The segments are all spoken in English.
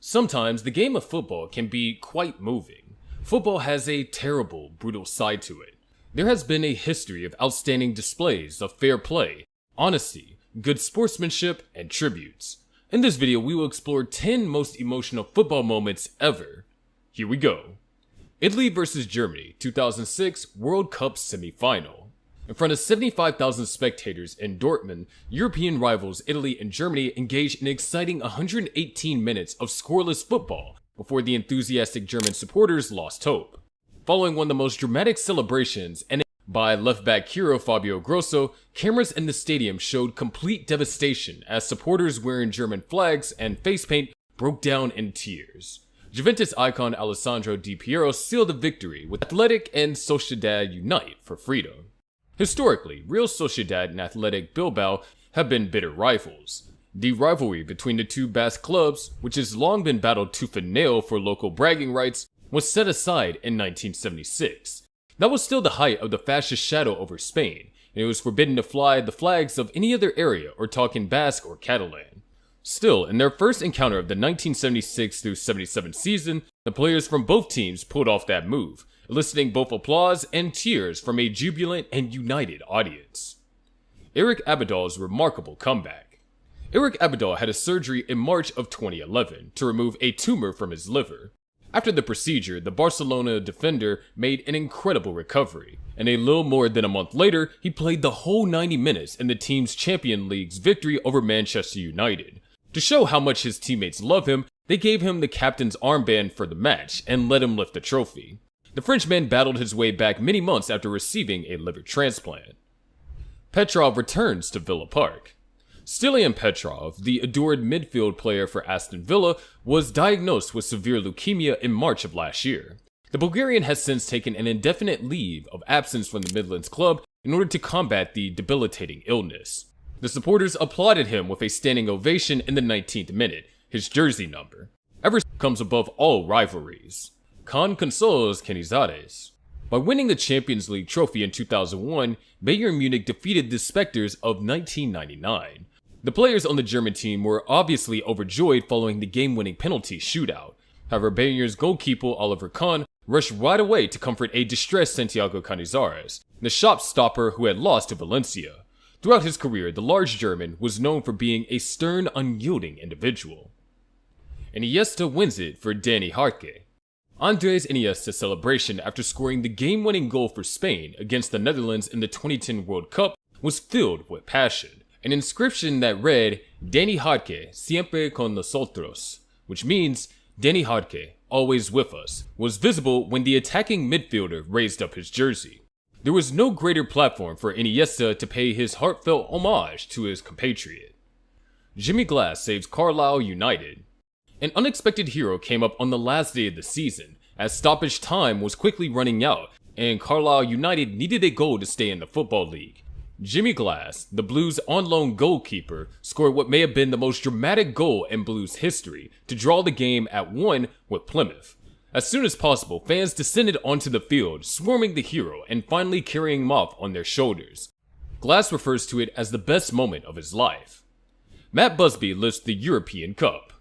Sometimes the game of football can be quite moving. Football has a terrible, brutal side to it. There has been a history of outstanding displays of fair play, honesty, good sportsmanship, and tributes. In this video, we will explore 10 most emotional football moments ever. Here we go. Italy vs Germany 2006 World Cup semi-final. In front of 75,000 spectators in Dortmund, European rivals Italy and Germany engaged in an exciting 118 minutes of scoreless football before the enthusiastic German supporters lost hope. Following one of the most dramatic celebrations by left-back hero Fabio Grosso, cameras in the stadium showed complete devastation as supporters wearing German flags and face paint broke down in tears. Juventus icon Alessandro Di Piero sealed the victory with Athletic and Sociedad unite for freedom. Historically, Real Sociedad and Athletic Bilbao have been bitter rivals. The rivalry between the two Basque clubs, which has long been battled tooth and nail for local bragging rights, was set aside in 1976. That was still the height of the fascist shadow over Spain, and it was forbidden to fly the flags of any other area or talk in Basque or Catalan. Still, in their first encounter of the 1976-77 season, the players from both teams pulled off that move, eliciting both applause and tears from a jubilant and united audience. Eric Abidals' remarkable comeback. Eric Abidal had a surgery in March of 2011 to remove a tumor from his liver. After the procedure, the Barcelona defender made an incredible recovery, and a little more than a month later, he played the whole 90 minutes in the team's Champions League's victory over Manchester United. To show how much his teammates love him, they gave him the captain's armband for the match and let him lift the trophy. The Frenchman battled his way back many months after receiving a liver transplant. Petrov returns to Villa Park. Stilian Petrov, the adored midfield player for Aston Villa, was diagnosed with severe leukemia in March of last year. The Bulgarian has since taken an indefinite leave of absence from the Midlands club in order to combat the debilitating illness. The supporters applauded him with a standing ovation in the 19th minute, his jersey number. Ever comes above all rivalries. Kahn consoles Canizares. By winning the Champions League trophy in 2001, Bayern Munich defeated the Spectres of 1999. The players on the German team were obviously overjoyed following the game-winning penalty shootout. However, Bayern's goalkeeper Oliver Kahn rushed right away to comfort a distressed Santiago Canizares, the shop stopper who had lost to Valencia. Throughout his career, the large German was known for being a stern, unyielding individual. Iniesta wins it for Dani Jarque. Andres Iniesta's celebration after scoring the game-winning goal for Spain against the Netherlands in the 2010 World Cup was filled with passion. An inscription that read, Dani Jarque, siempre con nosotros, which means, Dani Jarque, always with us, was visible when the attacking midfielder raised up his jersey. There was no greater platform for Iniesta to pay his heartfelt homage to his compatriot. Jimmy Glass saves Carlisle United. An unexpected hero came up on the last day of the season, as stoppage time was quickly running out, and Carlisle United needed a goal to stay in the Football League. Jimmy Glass, the Blues' on-loan goalkeeper, scored what may have been the most dramatic goal in Blues history to draw the game at 1 with Plymouth. As soon as possible, fans descended onto the field, swarming the hero and finally carrying him off on their shoulders. Glass refers to it as the best moment of his life. Matt Busby lifts the European Cup.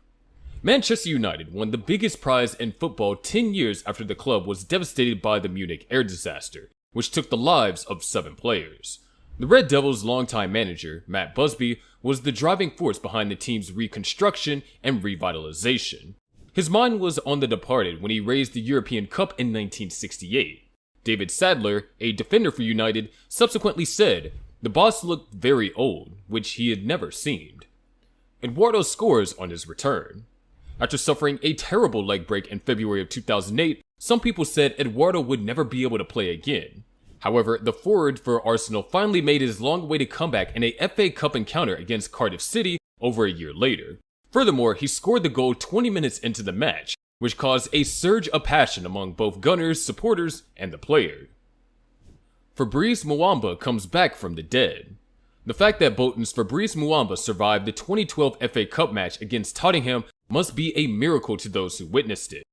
Manchester United won the biggest prize in football 10 years after the club was devastated by the Munich air disaster, which took the lives of 7 players. The Red Devils' longtime manager, Matt Busby, was the driving force behind the team's reconstruction and revitalization. His mind was on the departed when he raised the European Cup in 1968. David Sadler, a defender for United, subsequently said, "The boss looked very old, which he had never seemed." Eduardo scores on his return. After suffering a terrible leg break in February of 2008, some people said Eduardo would never be able to play again. However, the forward for Arsenal finally made his long-awaited comeback in a FA Cup encounter against Cardiff City over a year later. Furthermore, he scored the goal 20 minutes into the match, which caused a surge of passion among both Gunners, supporters, and the player. Fabrice Muamba comes back from the dead. The fact that Bolton's Fabrice Muamba survived the 2012 FA Cup match against Tottenham must be a miracle to those who witnessed it.